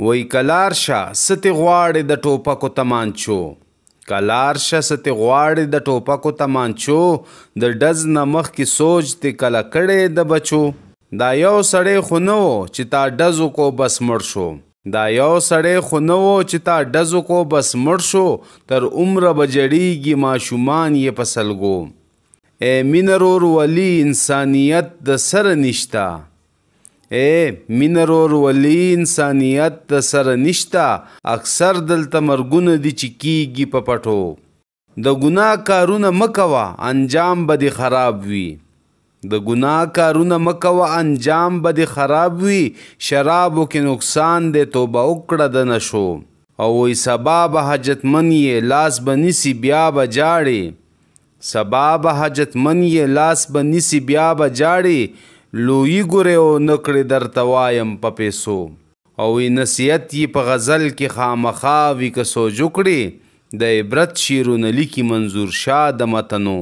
وی کلارشه ستې غواړې د ټوپکو تمانچو کلارشه ستې غواړې د ټوپکو تمانچو د ډز نه مخکې سوچ دې کله کړی د بچو دا یو سړی خو نه و چې تا ډزو کو بس مړ شو دا یو سړی خو نه و چې تا ډزو کو بس مړ شو تر عمره به جړیږي ماشومان یې په سلګو ای مینه رورولي انسانیت د سره نشته مینه رورولي انسانیت د سره نشته اکثر دلته مرګونه دي چې کیږي په پټو د ګناه کارونه مه کوه انجام به دې خراب وي د ګناه کارونه مه کوه انجام به دې خراب وي شرابو کې نقصان دی توبه وکړه د نشو او وی سبا به حاجتمن یې لاس به نیسي بیا به جاړې سبا به حاجتمن یې لاس به نیسي بیا به جاړې لویی ګورې او نکړې درته وایم په پیسو او نصیحت یې په غزل کې خامخا وي که سوچ وکړې د عبرت شعرونه لیکي منظور شاه د متنو